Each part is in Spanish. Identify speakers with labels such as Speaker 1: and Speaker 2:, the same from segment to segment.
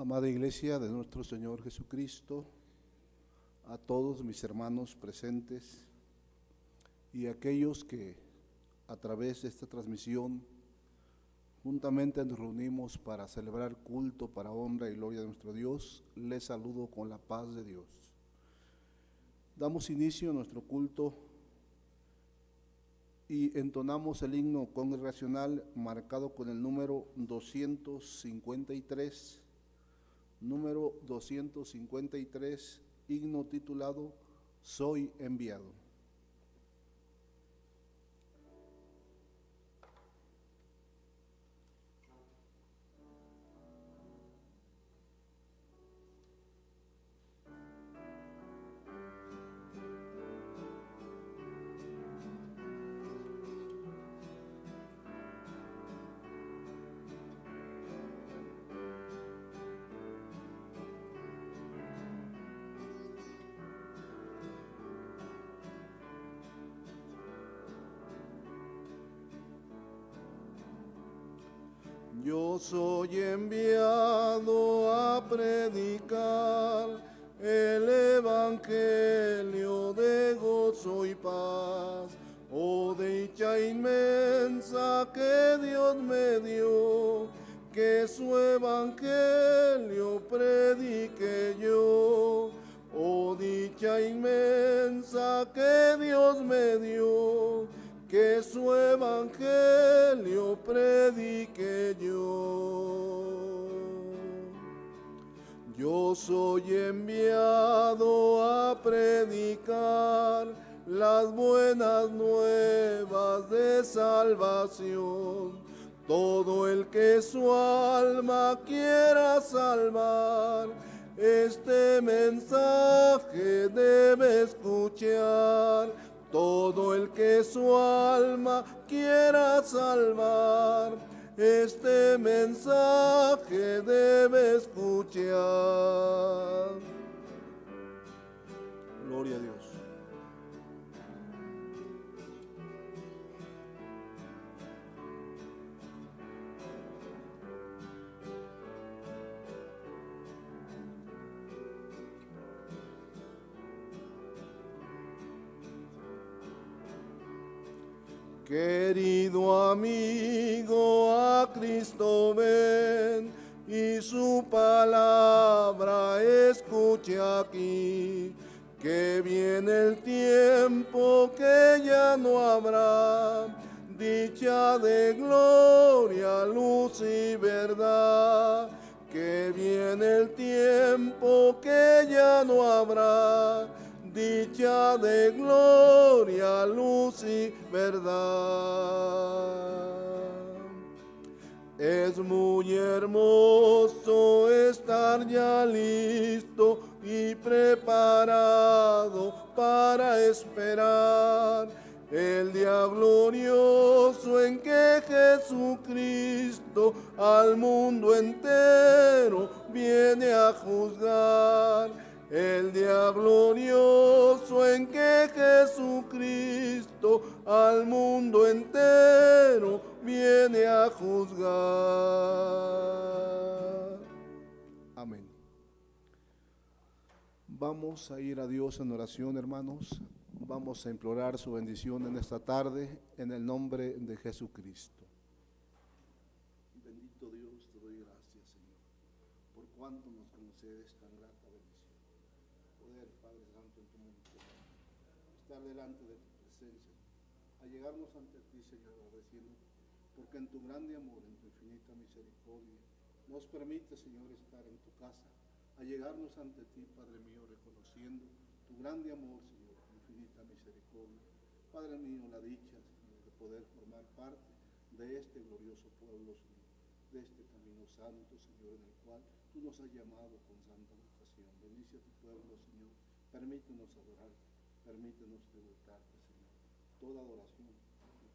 Speaker 1: Amada Iglesia de nuestro Señor Jesucristo, a todos mis hermanos presentes y aquellos que a través de esta transmisión juntamente nos reunimos para celebrar culto para honra y gloria de nuestro Dios, les saludo con la paz de Dios. Damos inicio a nuestro culto y entonamos el himno congregacional marcado con el número 253, himno titulado Soy enviado. Yo soy enviado a predicar el evangelio de gozo y paz. Oh, dicha inmensa que Dios me dio, que su evangelio predique yo. Oh, dicha inmensa que Dios me dio, que su evangelio predique yo. Yo soy enviado a predicar las buenas nuevas de salvación. Todo el que su alma quiera salvar, este mensaje debe escuchar. Todo el que su alma quiera salvar, este mensaje debe escuchar. Gloria a Dios. Querido amigo, a Cristo ven y su palabra escucha aquí, que viene el tiempo que ya no habrá dicha de gloria, luz y verdad, que viene el tiempo que ya no habrá dicha de gloria, luz y verdad. Es muy hermoso estar ya listo y preparado para esperar el día glorioso en que Jesucristo al mundo entero viene a juzgar. El día glorioso en que Jesucristo al mundo entero viene a juzgar. Amén. Vamos a ir a Dios en oración, hermanos. Vamos a implorar su bendición en esta tarde, en el nombre de Jesucristo. Bendito Dios, te doy gracias, Señor, por cuanto nos concedes tan grata bendición. Poder, Padre Santo, en tu mente, estar delante de tu presencia, a llegarnos ante ti, Señor, agradeciendo, porque en tu grande amor, en tu infinita misericordia, nos permite, Señor, estar en tu casa, a llegarnos ante ti, Padre mío, reconociendo tu grande amor, Señor, tu infinita misericordia. Padre mío, la dicha, Señor, de poder formar parte de este glorioso pueblo, Señor, de este camino santo, Señor, en el cual tú nos has llamado con santa vocación. Bendice a tu pueblo, Señor. Permítenos adorar, permítenos tributarte, Señor, toda adoración y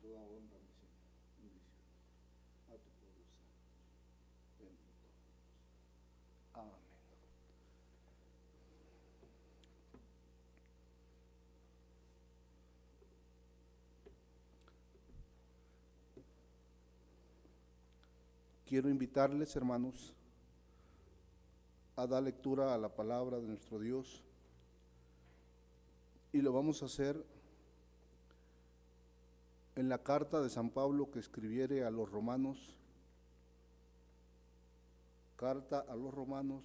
Speaker 1: toda honra, bendición a tu pueblo santo. Bendito Dios. Amén. Quiero invitarles, hermanos, a dar lectura a la palabra de nuestro Dios, y lo vamos a hacer en la carta de San Pablo que escribiere a los romanos, carta a los romanos,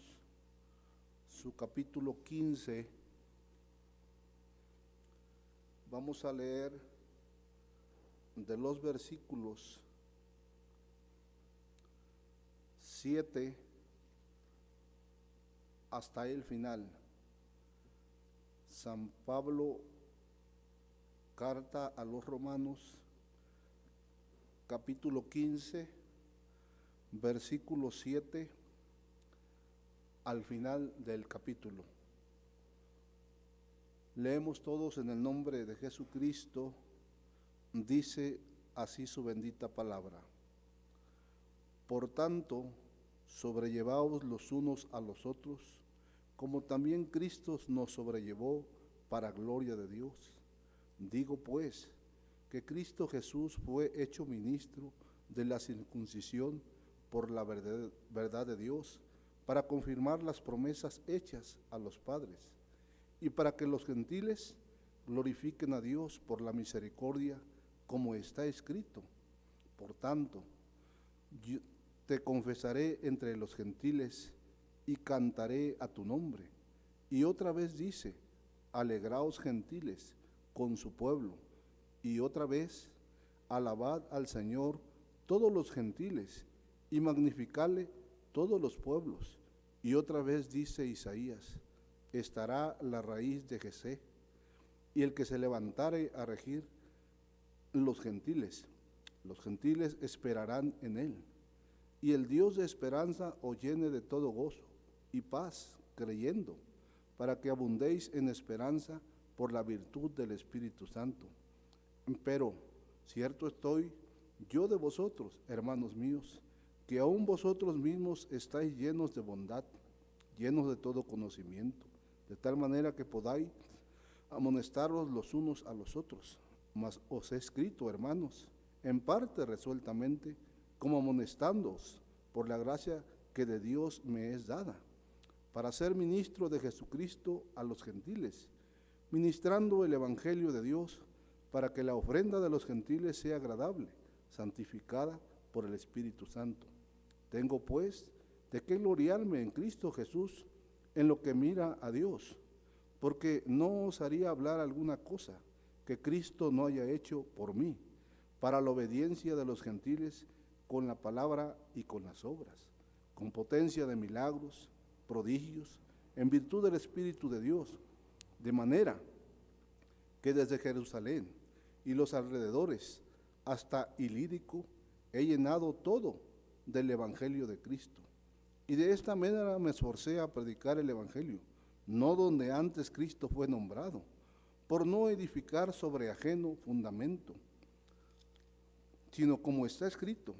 Speaker 1: su capítulo 15. Vamos a leer de los versículos 7 hasta el final. San Pablo, carta a los romanos, capítulo 15, versículo 7 al final del capítulo. Leemos todos en el nombre de Jesucristo. Dice así su bendita palabra: Por tanto, sobrellevaos los unos a los otros, como también Cristo nos sobrellevó para gloria de Dios. Digo pues, que Cristo Jesús fue hecho ministro de la circuncisión por la verdad de Dios, para confirmar las promesas hechas a los padres, y para que los gentiles glorifiquen a Dios por la misericordia, como está escrito. Por tanto, yo te confesaré entre los gentiles y cantaré a tu nombre. Y otra vez dice: alegraos gentiles con su pueblo. Y otra vez: alabad al Señor todos los gentiles y magnificadle todos los pueblos. Y otra vez dice Isaías: estará la raíz de Jesé, y el que se levantare a regir los gentiles esperarán en él. Y el Dios de esperanza os llene de todo gozo y paz, creyendo, para que abundéis en esperanza por la virtud del Espíritu Santo. Pero cierto estoy yo de vosotros, hermanos míos, que aún vosotros mismos estáis llenos de bondad, llenos de todo conocimiento, de tal manera que podáis amonestaros los unos a los otros. Mas os he escrito, hermanos, en parte resueltamente, como amonestándoos por la gracia que de Dios me es dada, para ser ministro de Jesucristo a los gentiles, ministrando el Evangelio de Dios, para que la ofrenda de los gentiles sea agradable, santificada por el Espíritu Santo. Tengo pues de qué gloriarme en Cristo Jesús en lo que mira a Dios, porque no osaría hablar alguna cosa que Cristo no haya hecho por mí, para la obediencia de los gentiles, con la palabra y con las obras, con potencia de milagros, prodigios, en virtud del Espíritu de Dios, de manera que desde Jerusalén y los alrededores hasta Ilírico he llenado todo del Evangelio de Cristo. Y de esta manera me esforcé a predicar el Evangelio, no donde antes Cristo fue nombrado, por no edificar sobre ajeno fundamento, sino como está escrito: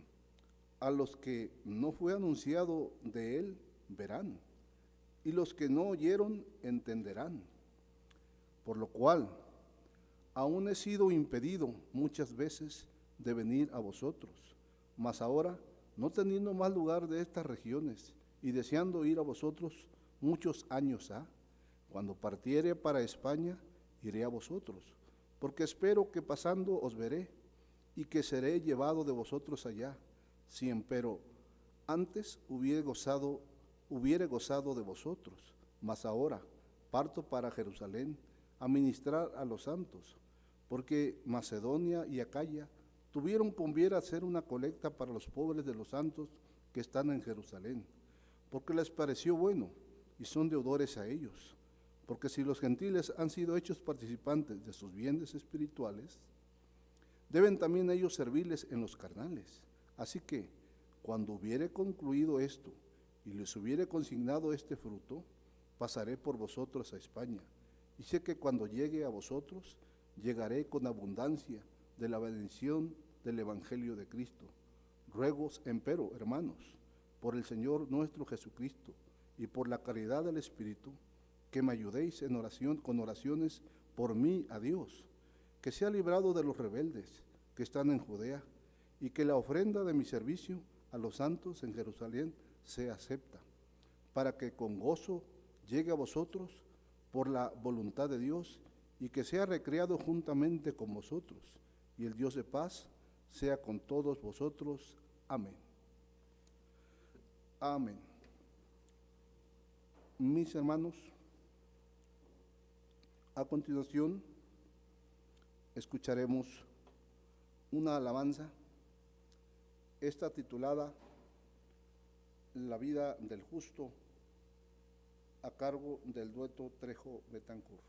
Speaker 1: a los que no fue anunciado de él verán, y los que no oyeron entenderán. Por lo cual, aún he sido impedido muchas veces de venir a vosotros, mas ahora, no teniendo más lugar de estas regiones, y deseando ir a vosotros muchos años ha, cuando partiere para España, iré a vosotros, porque espero que pasando os veré, y que seré llevado de vosotros allá, si empero antes hubiere gozado de vosotros. Mas ahora parto para Jerusalén a ministrar a los santos, porque Macedonia y Acaya tuvieron por bien hacer una colecta para los pobres de los santos que están en Jerusalén, porque les pareció bueno, y son deudores a ellos. Porque si los gentiles han sido hechos participantes de sus bienes espirituales, deben también ellos servirles en los carnales. Así que, cuando hubiere concluido esto y les hubiere consignado este fruto, pasaré por vosotros a España, y sé que cuando llegue a vosotros, llegaré con abundancia de la bendición del Evangelio de Cristo. Ruegos, empero, hermanos, por el Señor nuestro Jesucristo y por la caridad del Espíritu, que me ayudéis en oración, con oraciones por mí a Dios, que sea librado de los rebeldes que están en Judea, y que la ofrenda de mi servicio a los santos en Jerusalén sea acepta. para que con gozo llegue a vosotros por la voluntad de Dios y que sea recreado juntamente con vosotros. Y el Dios de paz sea con todos vosotros. Amén. Amén. Mis hermanos, a continuación escucharemos una alabanza, esta titulada La vida del justo, a cargo del dueto Trejo Betancourt.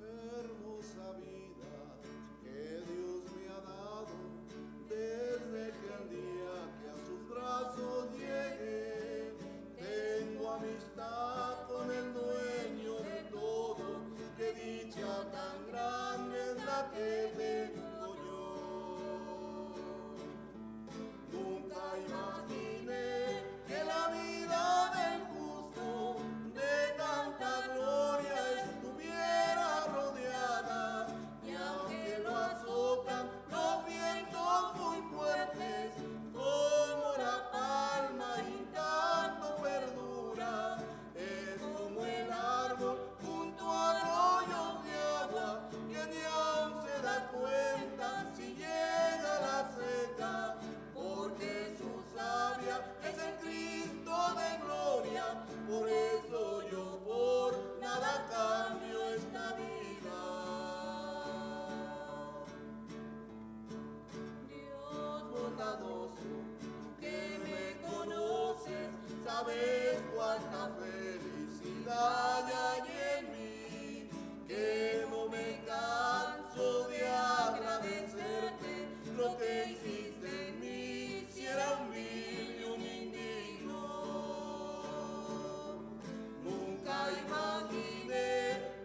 Speaker 2: Hermosa vida que Dios me ha dado, desde que el día que a sus brazos llegué, tengo amistad con el dueño de todo, qué dicha tan grande es la que tengo yo. Nunca imaginé que la vida del justo de tanta gloria estuviera rodeada, y aunque lo azotan los vientos muy fuertes, como la palma intacto perdura, es como el árbol junto a arroyos de agua, que ni aun se da cuenta si llega la seca, porque su savia es el Cristo de gloria. Por eso yo por nada cambio esta vida. Dios bondadoso, tú que me conoces, sabes cuánta felicidad hay en mí, que no me canso de agradecerte lo que hiciste en mí, si era un vil y un indigno. Nunca imaginé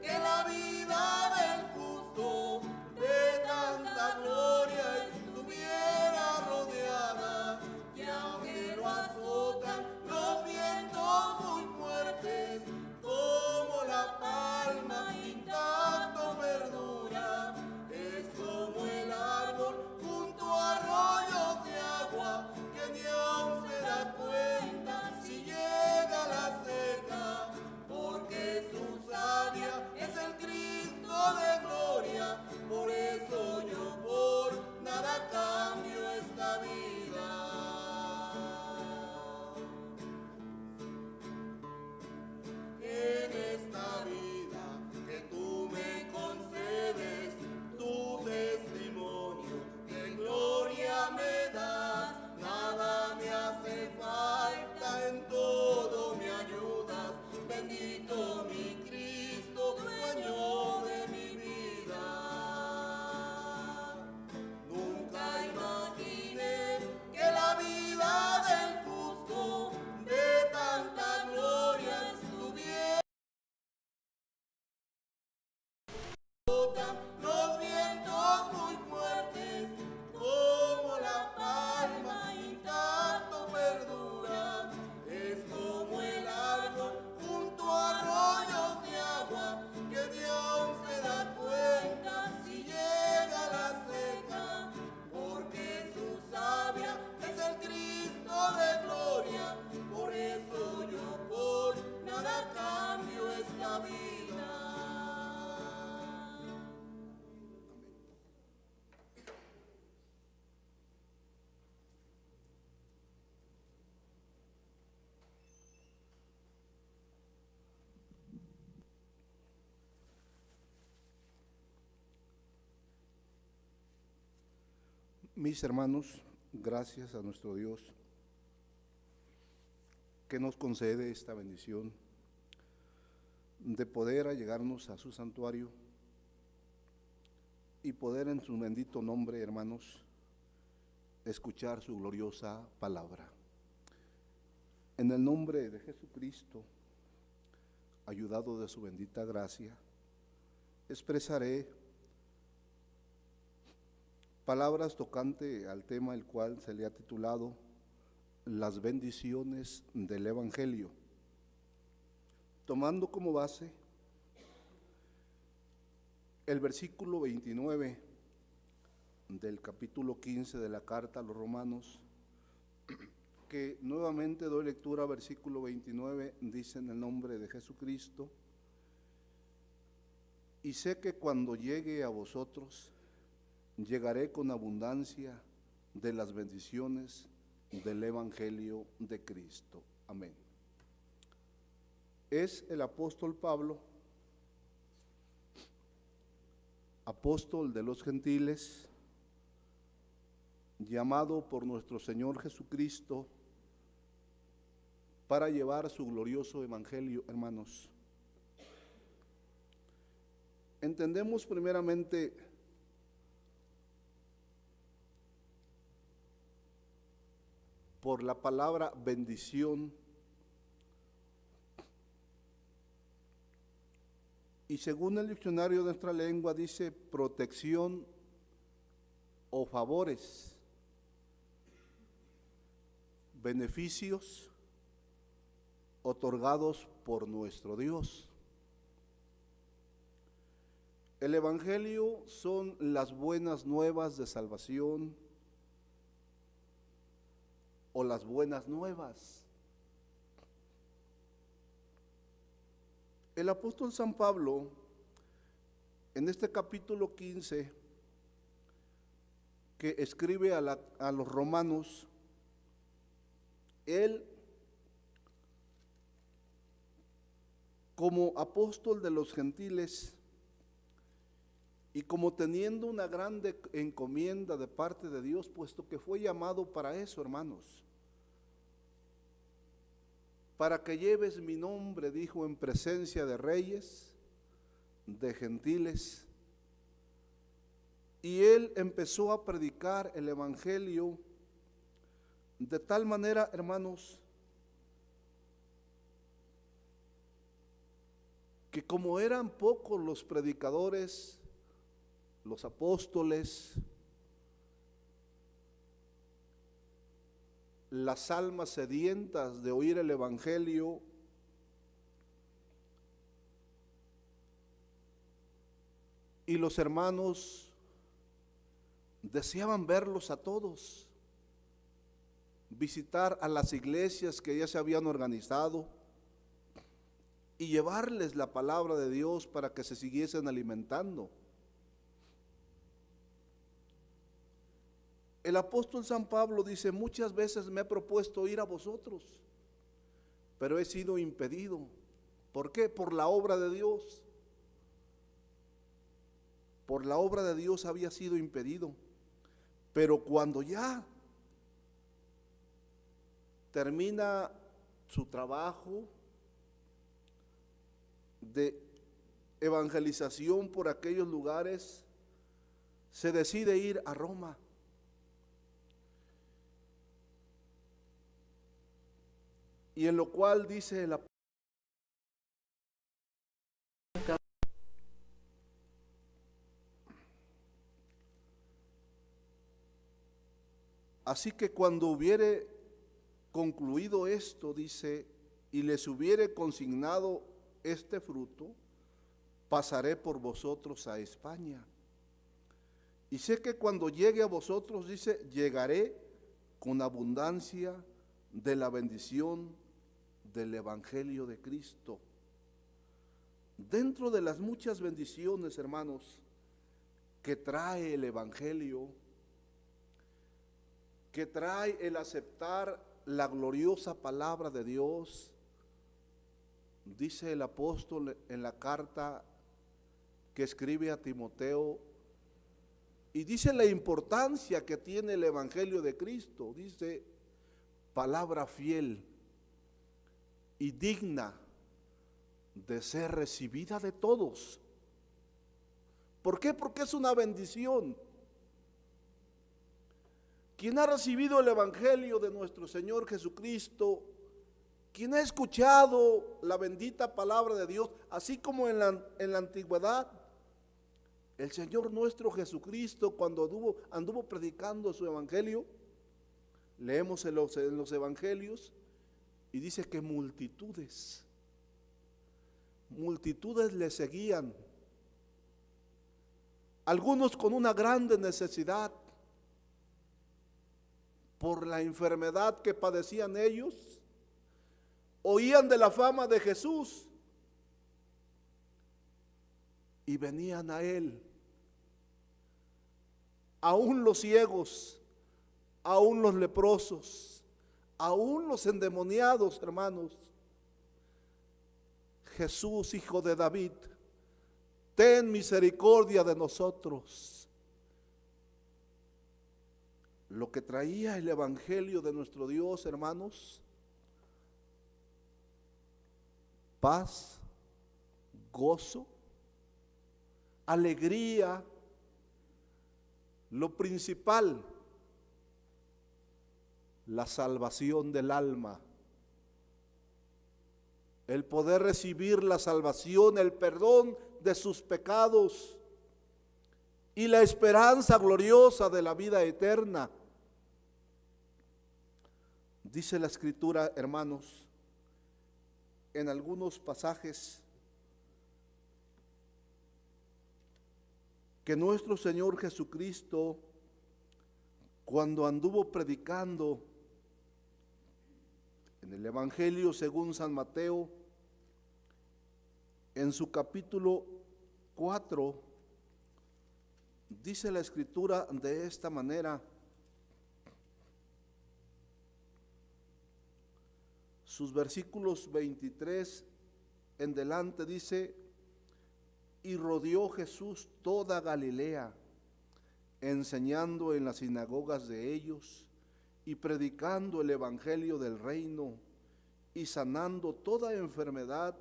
Speaker 2: que la vida del justo de tanta gloria estuviera rodeada, y aunque lo azotan los vientos muy fuertes, como la palma intacto perdura, es como el árbol junto a arroyos de agua, que ni aun se da cuenta si llega la seca, porque su savia es el Cristo de gloria. Por eso yo por nada cambio esta vida. En esta vida que tú me concedes, tu testimonio de gloria me das, nada me hace falta, en todo me ayudas, bendito mi Cristo, dueño de mi vida. Nunca imaginé que la vida del justo de tanta gloria estuviera. Los vientos muy fuertes, como la palma intacto perdura, es como el árbol junto a arroyos de agua, que ni aun se da cuenta si llega la seca, porque su savia es el Cristo de gloria. Por eso yo por nada cambio esta vida.
Speaker 1: Mis hermanos, gracias a nuestro Dios que nos concede esta bendición de poder allegarnos a su santuario y poder en su bendito nombre, hermanos, escuchar su gloriosa palabra. En el nombre de Jesucristo, ayudado de su bendita gracia, expresaré palabras tocante al tema el cual se le ha titulado Las bendiciones del Evangelio, tomando como base el versículo 29 del capítulo 15 de la carta a los Romanos, que nuevamente doy lectura. Versículo 29 dice: en el nombre de Jesucristo, y sé que cuando llegue a vosotros, llegaré con abundancia de las bendiciones del Evangelio de Cristo. Amén. Es el apóstol Pablo, apóstol de los gentiles, llamado por nuestro Señor Jesucristo para llevar su glorioso evangelio, hermanos. Entendemos primeramente por la palabra bendición, y según el diccionario de nuestra lengua dice protección o favores, beneficios otorgados por nuestro Dios. El Evangelio son las buenas nuevas de salvación o las buenas nuevas. El apóstol San Pablo, en este capítulo 15, que escribe a los romanos, él, como apóstol de los gentiles y como teniendo una grande encomienda de parte de Dios, puesto que fue llamado para eso, hermanos, para que lleves mi nombre, dijo, en presencia de reyes, de gentiles. Y él empezó a predicar el evangelio de tal manera, hermanos, que como eran pocos los predicadores, los apóstoles, las almas sedientas de oír el evangelio, y los hermanos deseaban verlos a todos, visitar a las iglesias que ya se habían organizado y llevarles la palabra de Dios para que se siguiesen alimentando. El apóstol San Pablo dice: muchas veces me he propuesto ir a vosotros, pero he sido impedido. ¿Por qué? Por la obra de Dios. Por la obra de Dios había sido impedido. Pero cuando ya termina su trabajo de evangelización por aquellos lugares, se decide ir a Roma. Y en lo cual dice el apóstol: así que cuando hubiere concluido esto, dice, y les hubiere consignado este fruto, pasaré por vosotros a España. Y sé que cuando llegue a vosotros, dice, llegaré con abundancia de la bendición del Evangelio de Cristo. Dentro de las muchas bendiciones, hermanos, que trae el Evangelio, que trae el aceptar la gloriosa palabra de Dios, dice el apóstol en la carta que escribe a Timoteo, y dice la importancia que tiene el Evangelio de Cristo. Dice: palabra fiel y digna de ser recibida de todos, ¿Por qué? Porque es una bendición. Quien ha recibido el Evangelio de nuestro Señor Jesucristo, quien ha escuchado la bendita palabra de Dios, así como en la antigüedad, el Señor nuestro Jesucristo, cuando anduvo predicando su Evangelio, leemos en los Evangelios y dice que multitudes le seguían, algunos con una grande necesidad por la enfermedad que padecían ellos, oían de la fama de Jesús y venían a Él. Aún los ciegos, aún los leprosos, aún los endemoniados, hermanos. Jesús, Hijo de David, ten misericordia de nosotros. Lo que traía el Evangelio de nuestro Dios, hermanos: paz, gozo, alegría. Lo principal, la salvación del alma, el poder recibir la salvación, el perdón de sus pecados y la esperanza gloriosa de la vida eterna. Dice la Escritura, hermanos, en algunos pasajes, que nuestro Señor Jesucristo, cuando anduvo predicando en el Evangelio según San Mateo, en su capítulo 4, dice la Escritura de esta manera: sus versículos 23 en delante, dice: y rodeó Jesús toda Galilea, enseñando en las sinagogas de ellos y predicando el evangelio del reino y sanando toda enfermedad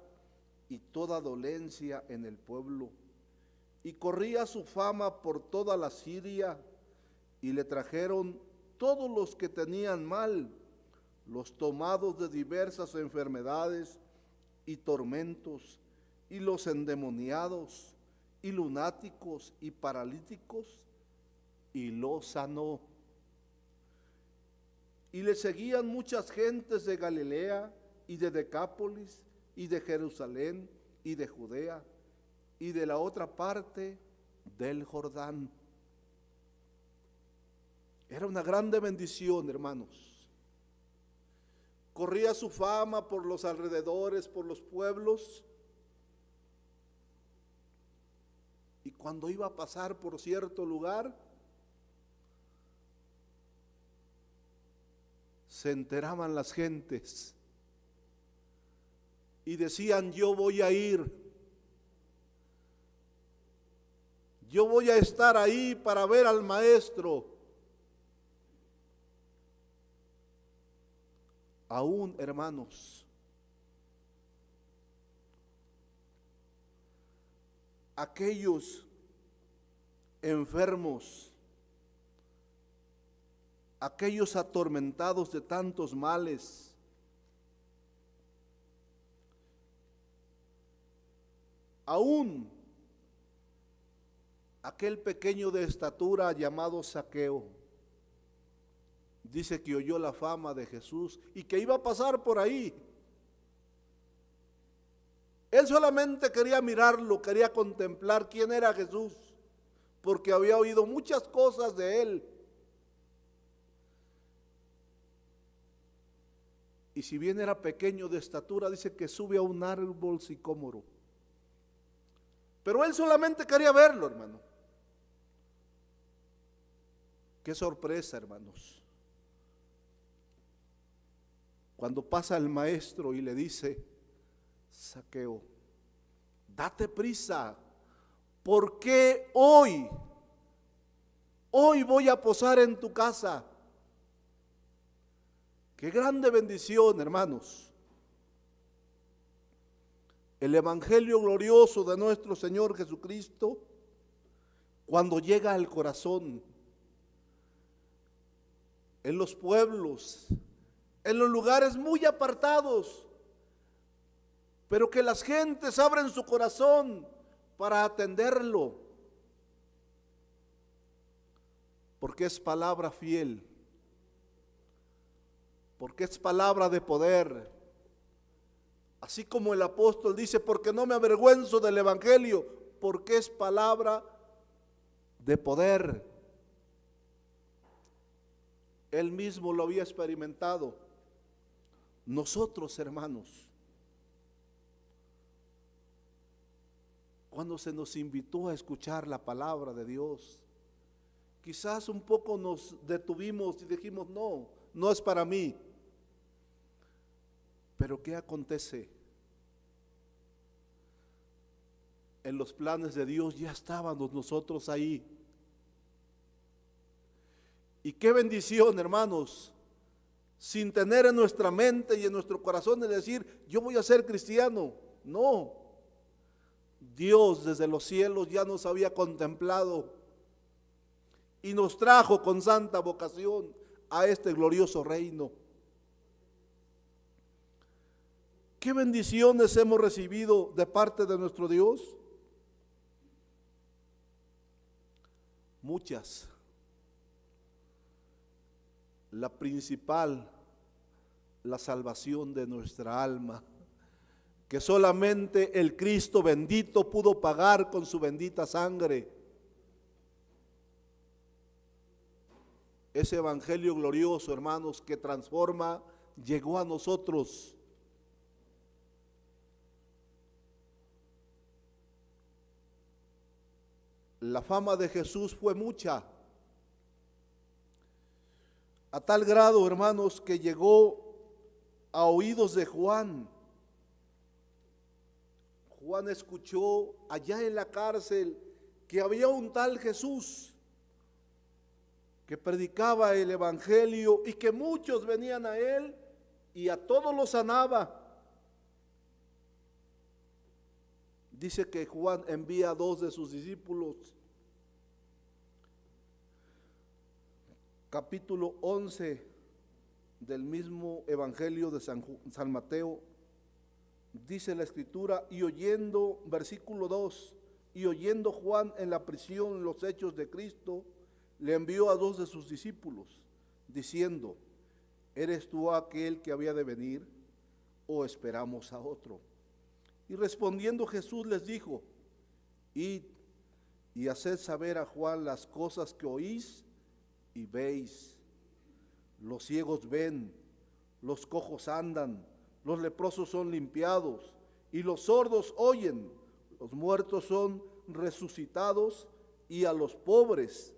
Speaker 1: y toda dolencia en el pueblo. Y corría su fama por toda la Siria, y le trajeron todos los que tenían mal, los tomados de diversas enfermedades y tormentos, y los endemoniados, y lunáticos, y paralíticos, y los sanó. Y le seguían muchas gentes de Galilea, y de Decápolis, y de Jerusalén, y de Judea, y de la otra parte del Jordán. Era una grande bendición, hermanos. Corría su fama por los alrededores, por los pueblos. Y cuando iba a pasar por cierto lugar, se enteraban las gentes y decían: yo voy a ir, yo voy a estar ahí para ver al maestro. Aún, hermanos, aquellos enfermos, aquellos atormentados de tantos males, aún aquel pequeño de estatura llamado Zaqueo, dice que oyó la fama de Jesús y que iba a pasar por ahí. Él solamente quería mirarlo, quería contemplar quién era Jesús, porque había oído muchas cosas de él. Y si bien era pequeño de estatura, dice que sube a un árbol sicómoro. Pero él solamente quería verlo, hermano. Qué sorpresa, hermanos. Cuando pasa el maestro y le dice: Zaqueo, date prisa, porque hoy voy a posar en tu casa. Qué grande bendición, hermanos. El evangelio glorioso de nuestro Señor Jesucristo cuando llega al corazón, en los pueblos, en los lugares muy apartados, pero que las gentes abren su corazón para atenderlo, porque es palabra fiel, porque es palabra de poder. Así como el apóstol dice, porque no me avergüenzo del evangelio, porque es palabra de poder. Él mismo lo había experimentado. Nosotros, hermanos, cuando se nos invitó a escuchar la palabra de Dios, quizás un poco nos detuvimos y dijimos, no, no es para mí. Pero ¿qué acontece? En los planes de Dios ya estábamos nosotros ahí. Y qué bendición, hermanos, sin tener en nuestra mente y en nuestro corazón de decir, yo voy a ser cristiano. No, Dios desde los cielos ya nos había contemplado y nos trajo con santa vocación a este glorioso reino. ¿Qué bendiciones hemos recibido de parte de nuestro Dios? Muchas. La principal, la salvación de nuestra alma, que solamente el Cristo bendito pudo pagar con su bendita sangre. Ese evangelio glorioso, hermanos, que transforma, llegó a nosotros. La fama de Jesús fue mucha, a tal grado, hermanos, que llegó a oídos de Juan. Juan escuchó allá en la cárcel que había un tal Jesús que predicaba el evangelio y que muchos venían a él y a todos los sanaba. Dice que Juan envía a 2 de sus discípulos. Capítulo 11 del mismo evangelio de San Mateo, dice la escritura, y oyendo, versículo 2, y oyendo Juan en la prisión los hechos de Cristo, le envió a 2 de sus discípulos, diciendo, ¿eres tú aquel que había de venir, o esperamos a otro? Y respondiendo Jesús les dijo, id y haced saber a Juan las cosas que oís y veis. Los ciegos ven, los cojos andan, los leprosos son limpiados y los sordos oyen, los muertos son resucitados y a los pobres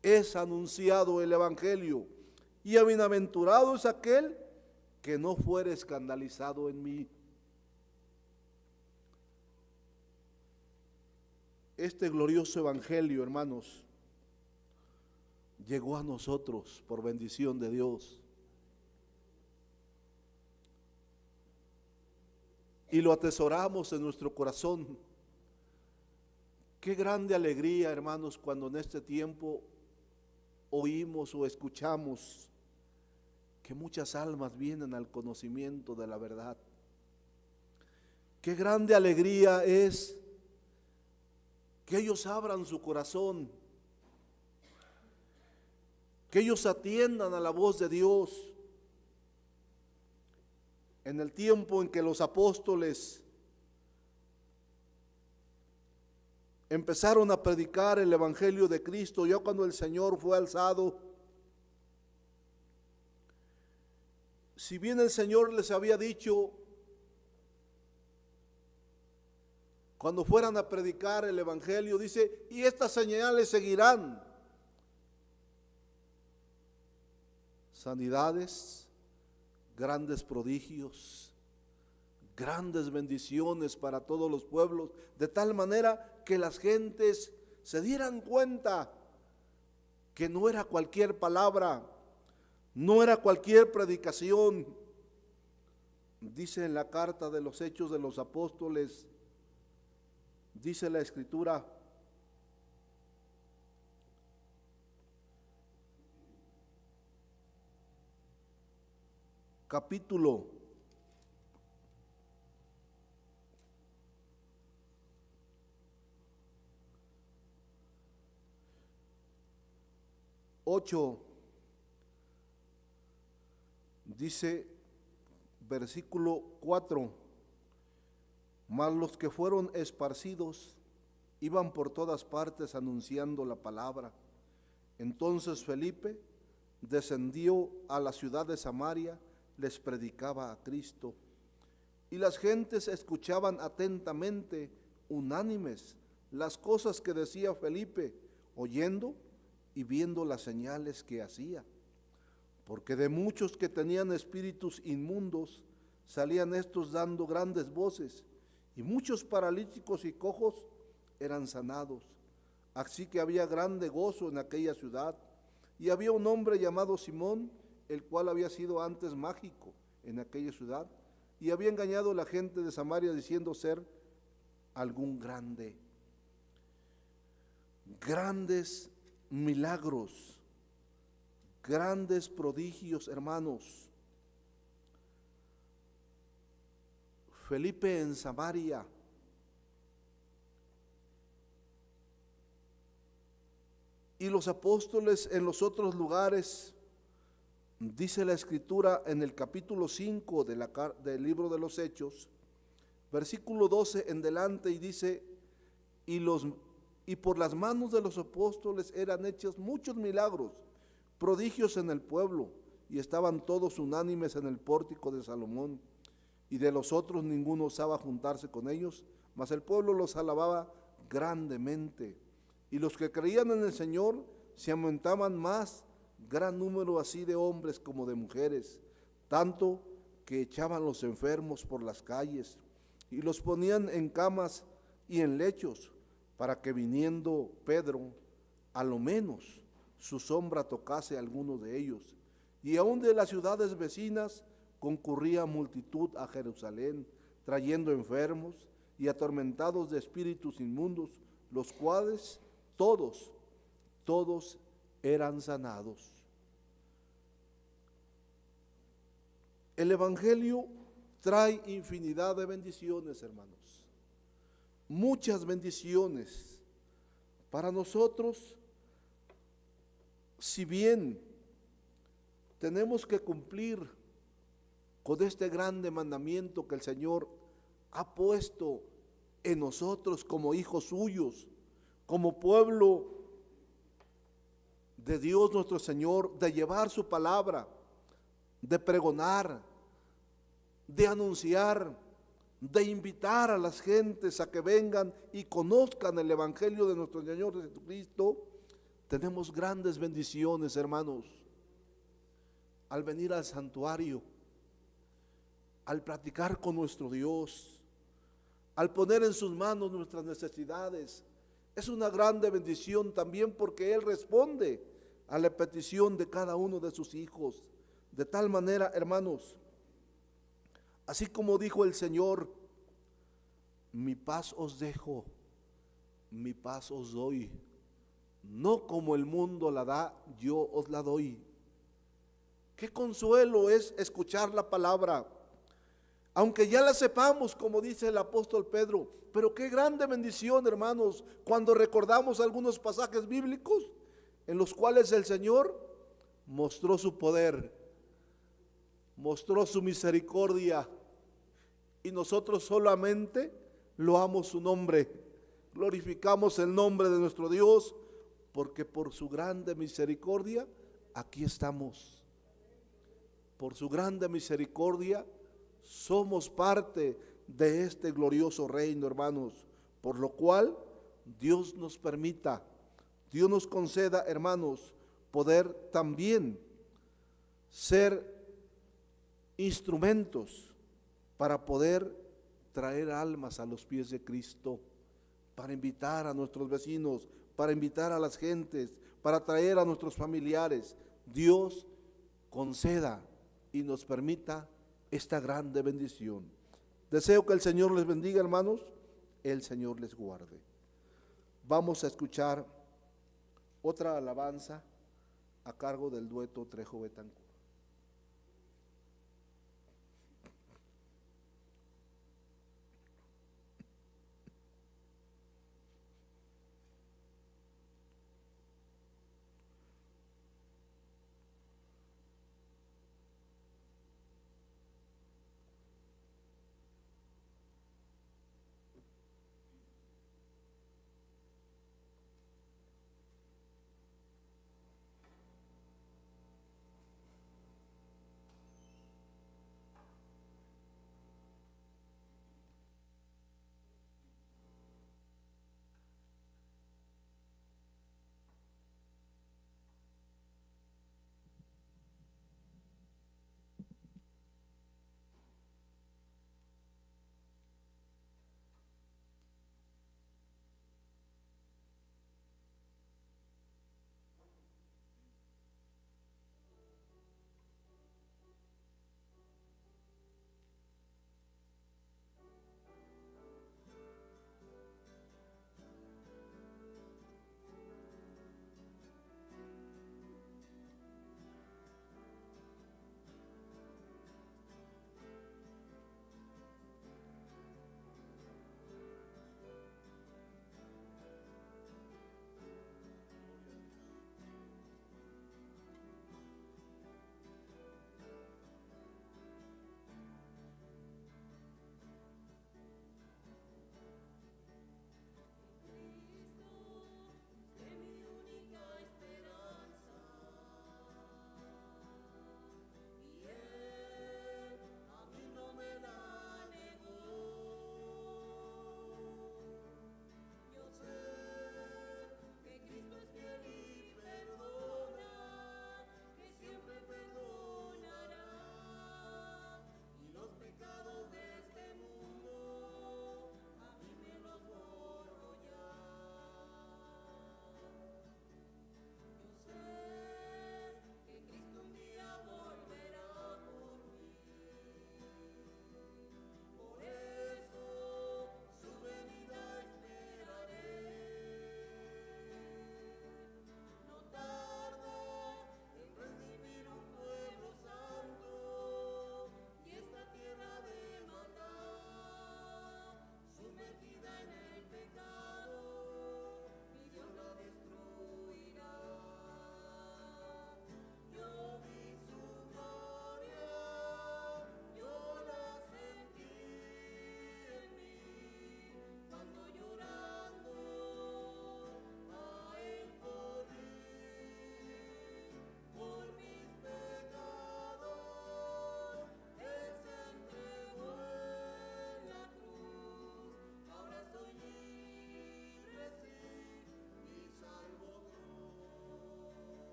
Speaker 1: es anunciado el evangelio. Y bienaventurado es aquel que no fuere escandalizado en mí. Este glorioso evangelio, hermanos, llegó a nosotros por bendición de Dios. Y lo atesoramos en nuestro corazón. Qué grande alegría, hermanos, cuando en este tiempo oímos o escuchamos que muchas almas vienen al conocimiento de la verdad. Qué grande alegría es que ellos abran su corazón, que ellos atiendan a la voz de Dios. En el tiempo en que los apóstoles empezaron a predicar el evangelio de Cristo, ya cuando el Señor fue alzado, si bien el Señor les había dicho, cuando fueran a predicar el evangelio, dice, y estas señales seguirán: sanidades, grandes prodigios, grandes bendiciones para todos los pueblos, de tal manera que las gentes se dieran cuenta que no era cualquier palabra, no era cualquier predicación. Dice en la carta de los Hechos de los Apóstoles, dice la Escritura, capítulo 8, dice, versículo 4, mas los que fueron esparcidos iban por todas partes anunciando la palabra. Entonces Felipe descendió a la ciudad de Samaria, les predicaba a Cristo, y las gentes escuchaban atentamente, unánimes, las cosas que decía Felipe, oyendo y viendo las señales que hacía. Porque de muchos que tenían espíritus inmundos, salían estos dando grandes voces, y muchos paralíticos y cojos eran sanados. Así que había grande gozo en aquella ciudad. Y había un hombre llamado Simón, el cual había sido antes mágico en aquella ciudad, y había engañado a la gente de Samaria diciendo ser algún grande. Grandes milagros, grandes prodigios, hermanos. Felipe en Samaria, y los apóstoles en los otros lugares. Dice la Escritura en el capítulo 5 del libro de los Hechos, versículo 12 en delante, y dice, y por las manos de los apóstoles eran hechos muchos milagros, prodigios en el pueblo, y estaban todos unánimes en el pórtico de Salomón, y de los otros ninguno osaba juntarse con ellos, mas el pueblo los alababa grandemente. Y los que creían en el Señor se aumentaban más, gran número así de hombres como de mujeres, tanto que echaban los enfermos por las calles y los ponían en camas y en lechos, para que viniendo Pedro, a lo menos su sombra tocase a alguno de ellos. Y aún de las ciudades vecinas concurría multitud a Jerusalén, trayendo enfermos y atormentados de espíritus inmundos, los cuales todos eran sanados. El Evangelio trae infinidad de bendiciones, hermanos. Muchas bendiciones para nosotros. Si bien tenemos que cumplir con este grande mandamiento que el Señor ha puesto en nosotros como hijos suyos, como pueblo de Dios nuestro Señor, de llevar su palabra, de pregonar, de anunciar, de invitar a las gentes a que vengan y conozcan el Evangelio de nuestro Señor Jesucristo, tenemos grandes bendiciones, hermanos. Al venir al santuario, al platicar con nuestro Dios, al poner en sus manos nuestras necesidades, es una grande bendición también, porque Él responde a la petición de cada uno de sus hijos. De tal manera, hermanos, así como dijo el Señor, mi paz os dejo, mi paz os doy, no como el mundo la da, yo os la doy. Qué consuelo es escuchar la palabra, aunque ya la sepamos, como dice el apóstol Pedro, pero qué grande bendición, hermanos, cuando recordamos algunos pasajes bíblicos en los cuales el Señor mostró su poder, mostró su misericordia, y nosotros solamente loamos su nombre, glorificamos el nombre de nuestro Dios, porque por su grande misericordia aquí estamos. Por su grande misericordia somos parte de este glorioso reino, hermanos, por lo cual Dios nos permita, Dios nos conceda, hermanos, poder también ser instrumentos para poder traer almas a los pies de Cristo, para invitar a nuestros vecinos, para invitar a las gentes, para traer a nuestros familiares. Dios conceda y nos permita esta grande bendición. Deseo que el Señor les bendiga, hermanos, el Señor les guarde. Vamos a escuchar otra alabanza a cargo del dueto Trejo Betancourt.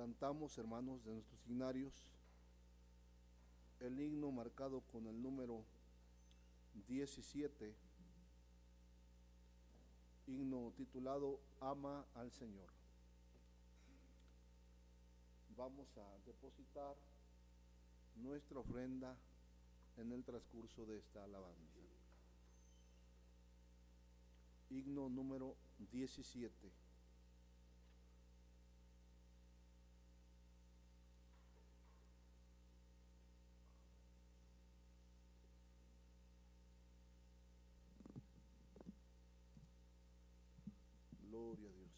Speaker 1: cantamos, hermanos, de nuestros signarios, el himno marcado con el número 17, himno titulado Ama al Señor. Vamos a depositar nuestra ofrenda en el transcurso de esta alabanza. Himno número 17. Gloria a Dios.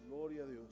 Speaker 1: Gloria a Dios.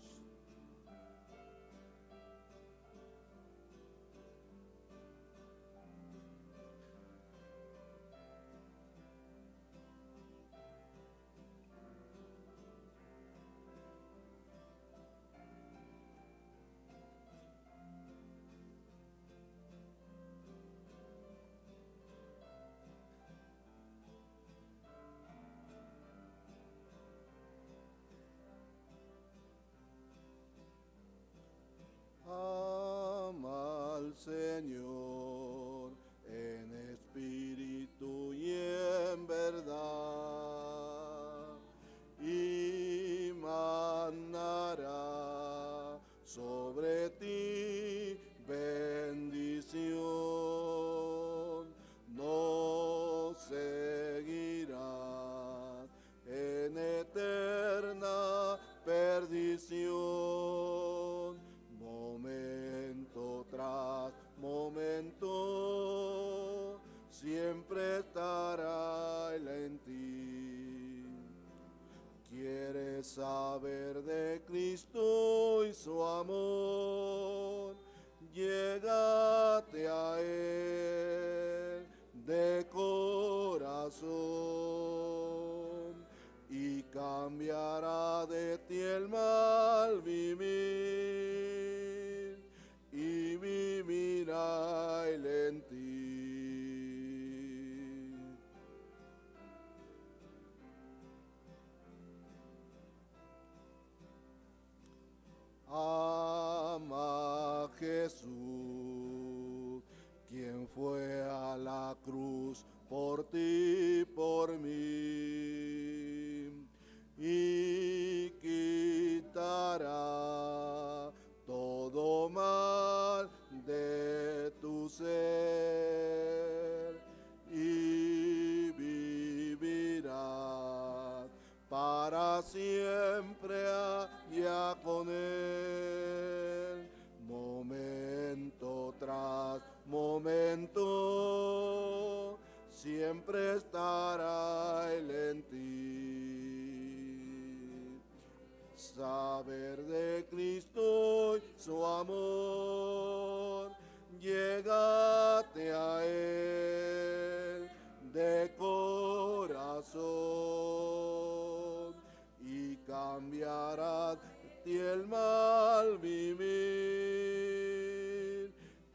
Speaker 1: Ama al Señor en espíritu y en verdad, y mandará sobre ti bendición. No seguirás en eterna perdición. Momento tras momento, siempre estará Él en ti. ¿Quieres saber de Cristo y su amor? Llégate a Él de corazón y cambiará de ti el mal vivir y vivirá Él en ti. Ama a Jesús, quien fue a la cruz por ti, por mí, y quitará todo mal de tu ser, y vivirás para siempre allá con Él. Momento tras momento, siempre estará Él en ti. Saber de Cristo y su amor, llégate a Él de corazón y cambiará de ti el mal vivir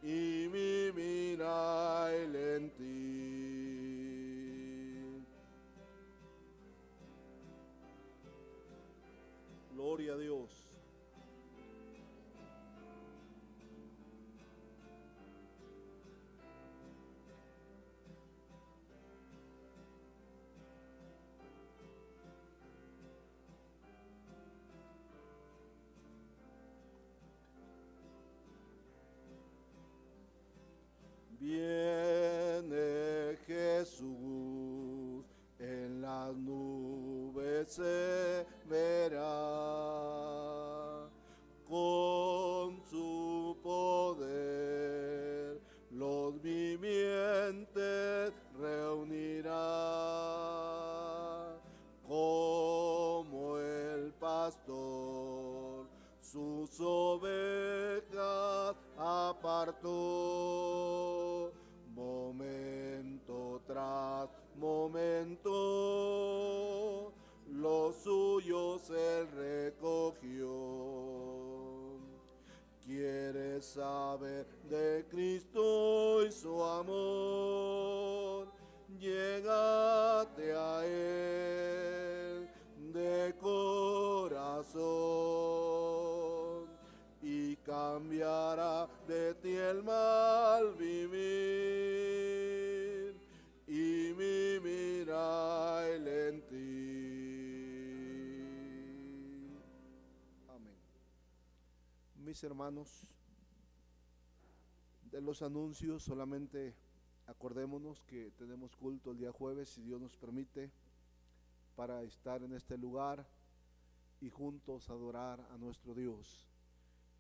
Speaker 1: y vivirá Él en ti. Gloria a Dios. Viene Jesús, en las nubes se verá, con su poder los vivientes reunirá, como el pastor sus ovejas apartó, momento los suyos él recogió. ¿Quieres saber de Cristo y su amor? Llégate a él de corazón y cambiará de ti el mal vivir y vivirá él en ti. Amén. Mis hermanos, de los anuncios solamente acordémonos que tenemos culto el día jueves, si Dios nos permite, para estar en este lugar y juntos adorar a nuestro Dios.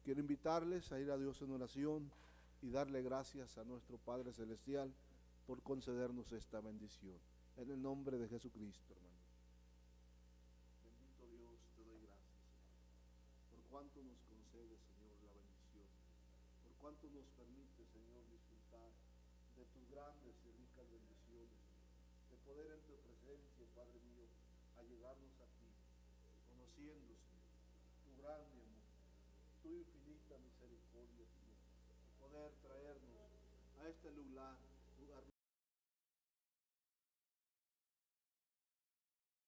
Speaker 1: Quiero invitarles a ir a Dios en oración y darle gracias a nuestro Padre Celestial por concedernos esta bendición. En el nombre de Jesucristo, hermano. Bendito Dios, te doy gracias, Señor, por cuánto nos concede, Señor, la bendición, por cuánto nos permite, Señor, disfrutar de tus grandes y ricas bendiciones, de poder en tu presencia, Padre mío, allegarnos a ti, conociendo, Señor, tu grande amor, tu infinita misericordia, Señor, poder traernos a este lugar